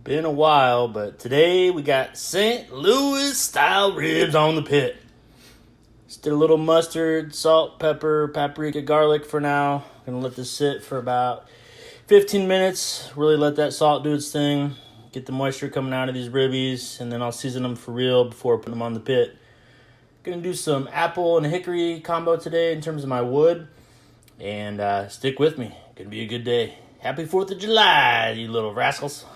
Been a while, but today we got St. Louis style ribs on the pit. Just did a little mustard, salt, pepper, paprika, garlic for now. Gonna let this sit for about 15 minutes. Really let that salt do its thing. Get the moisture coming out of these ribbies, and then I'll season them for real before putting them on the pit. Gonna do some apple and hickory combo today in terms of my wood. And stick with me. Gonna be a good day. Happy 4th of July, you little rascals.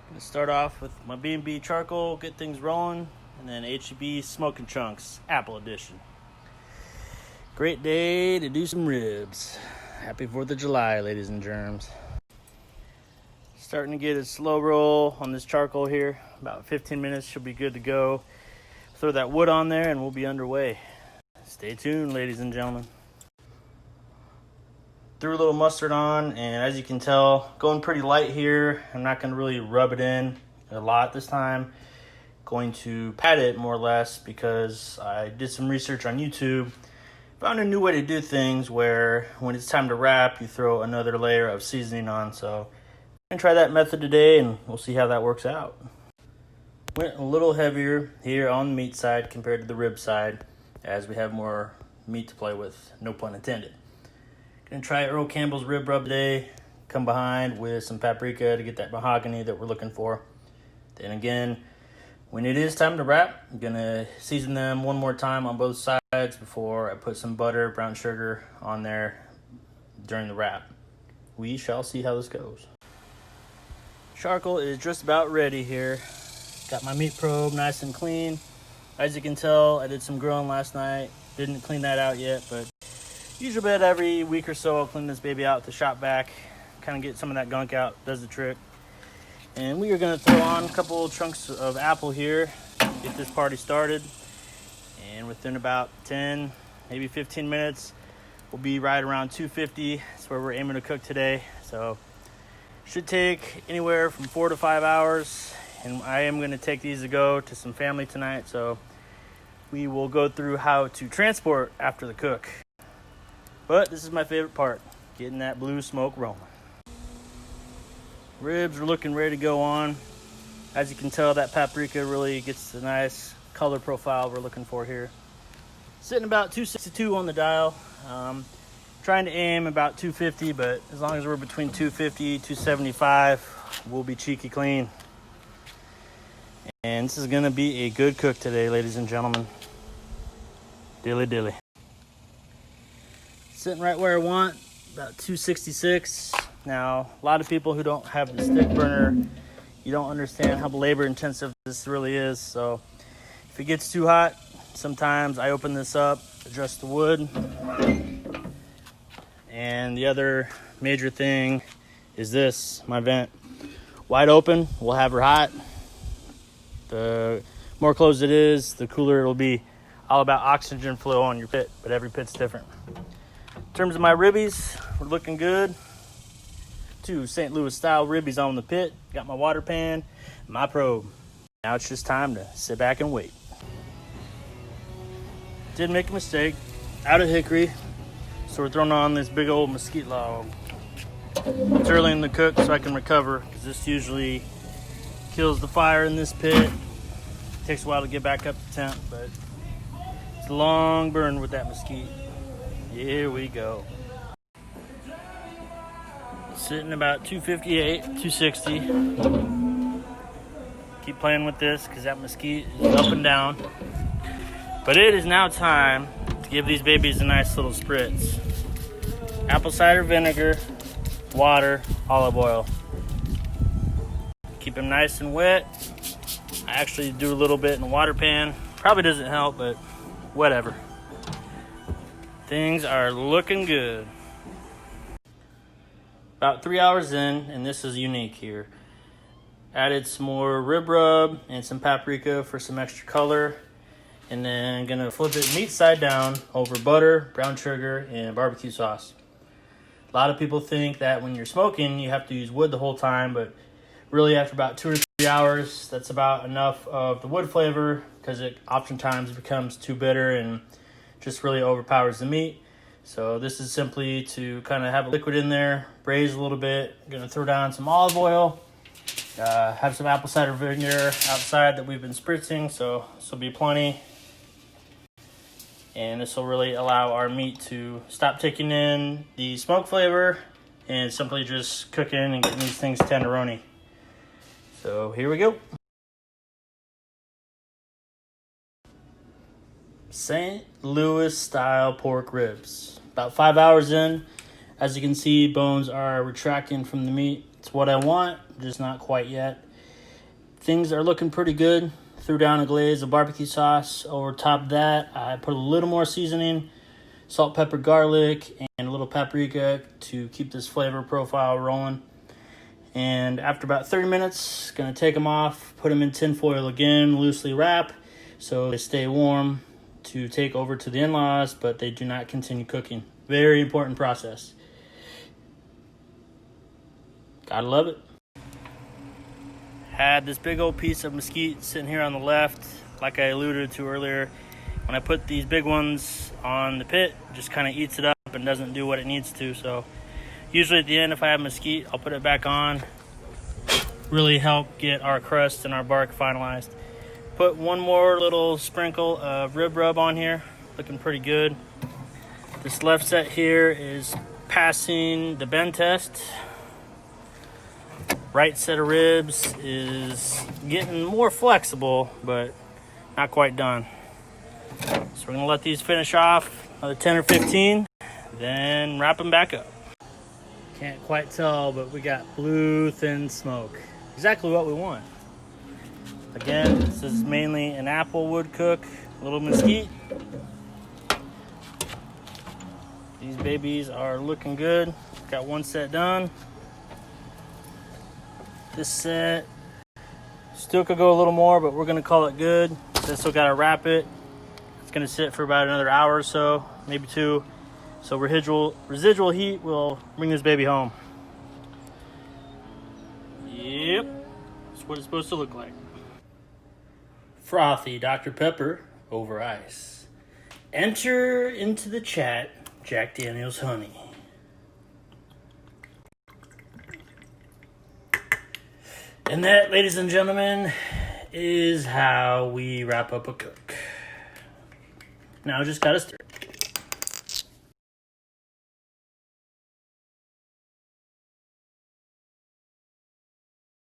Gonna start off with my B&B charcoal, get things rolling, and then H-E-B smoking chunks, apple edition. Great day to do some ribs. Happy 4th of July, ladies and germs. Starting to get a slow roll on this charcoal here. About 15 minutes should be good to go. Throw that wood on there and we'll be underway. Stay tuned, ladies and gentlemen. Threw a little mustard on, and as you can tell, going pretty light here. I'm not going to really rub it in a lot this time. Going to pat it more or less because I did some research on YouTube. Found a new way to do things where when it's time to wrap, you throw another layer of seasoning on. So I'm going to try that method today, and we'll see how that works out. Went a little heavier here on the meat side compared to the rib side, as we have more meat to play with, no pun intended. Gonna try Earl Campbell's rib rub today. Come behind with some paprika to get that mahogany that we're looking for. Then again, when it is time to wrap, I'm gonna season them one more time on both sides before I put some butter, brown sugar on there during the wrap. We shall see how this goes. Charcoal is just about ready here. Got my meat probe nice and clean. As you can tell, I did some grilling last night. Didn't clean that out yet, but usually about every week or so I'll clean this baby out with the shop vac, kind of get some of that gunk out, does the trick. And we are going to throw on a couple chunks of apple here, get this party started. And within about 10, maybe 15 minutes, we'll be right around 250. That's where we're aiming to cook today. So should take anywhere from 4 to 5 hours. And I am going to take these to go to some family tonight. So we will go through how to transport after the cook. But this is my favorite part, getting that blue smoke rolling. Ribs are looking ready to go on. As you can tell, that paprika really gets the nice color profile we're looking for here. Sitting about 262 on the dial. Trying to aim about 250, but as long as we're between 250, 275, we'll be cheeky clean. And this is gonna be a good cook today, ladies and gentlemen. Dilly dilly. Sitting right where I want, about 266. Now, a lot of people who don't have the stick burner, you don't understand how labor intensive this really is. So if it gets too hot, sometimes I open this up, adjust the wood. And the other major thing is this, my vent. Wide open, we'll have her hot. The more closed it is, the cooler it'll be. All about oxygen flow on your pit, but every pit's different. In terms of my ribbies, we're looking good. 2 St. Louis style ribbies on the pit. Got my water pan, my probe. Now it's just time to sit back and wait. Did make a mistake. Out of hickory. So we're throwing on this big old mesquite log. It's early in the cook so I can recover, because this usually kills the fire in this pit. Takes a while to get back up to temp, but it's a long burn with that mesquite. Here we go. Sitting about 258, 260. Keep playing with this because that mesquite is up and down. But it is now time to give these babies a nice little spritz. Apple cider vinegar, water, olive oil. Keep them nice and wet. I actually do a little bit in the water pan. Probably doesn't help, but whatever. Things are looking good. About 3 hours in, and this is unique here. Added some more rib rub and some paprika for some extra color. And then gonna flip it meat side down over butter, brown sugar, and barbecue sauce. A lot of people think that when you're smoking, you have to use wood the whole time, but really after about 2 or 3 hours, that's about enough of the wood flavor, because it oftentimes becomes too bitter and just really overpowers the meat. So this is simply to kind of have a liquid in there, braise a little bit. I'm gonna throw down some olive oil, Have some apple cider vinegar outside that we've been spritzing, so this will be plenty. And this will really allow our meat to stop taking in the smoke flavor and simply just cooking and getting these things tenderoni. So here we go. St. Louis style pork ribs. About 5 hours in. As you can see, bones are retracting from the meat. It's what I want, just not quite yet. Things are looking pretty good. Threw down a glaze of barbecue sauce. Over top of that, I put a little more seasoning, salt, pepper, garlic, and a little paprika to keep this flavor profile rolling. And after about 30 minutes, gonna take them off, put them in tin foil again, loosely wrap, so they stay warm to take over to the in-laws, but they do not continue cooking. Very important process. Gotta love it. Had this big old piece of mesquite sitting here on the left. Like I alluded to earlier, when I put these big ones on the pit, it just kind of eats it up and doesn't do what it needs to. So usually at the end, if I have mesquite, I'll put it back on. Really help get our crust and our bark finalized. Put one more little sprinkle of rib rub on here. Looking pretty good. This left set here is passing the bend test. Right set of ribs is getting more flexible, but not quite done. So we're gonna let these finish off another 10 or 15, then wrap them back up. Can't quite tell, but we got blue thin smoke. Exactly what we want. Again, this is mainly an apple wood cook, a little mesquite. These babies are looking good. Got one set done. This set still could go a little more, but we're gonna call it good. Still gotta wrap it. It's gonna sit for about another hour or so, maybe 2. So residual heat will bring this baby home. Yep, that's what it's supposed to look like. Frothy Dr. Pepper over ice. Enter into the chat, Jack Daniels Honey. And that, ladies and gentlemen, is how we wrap up a cook. Now just gotta stir.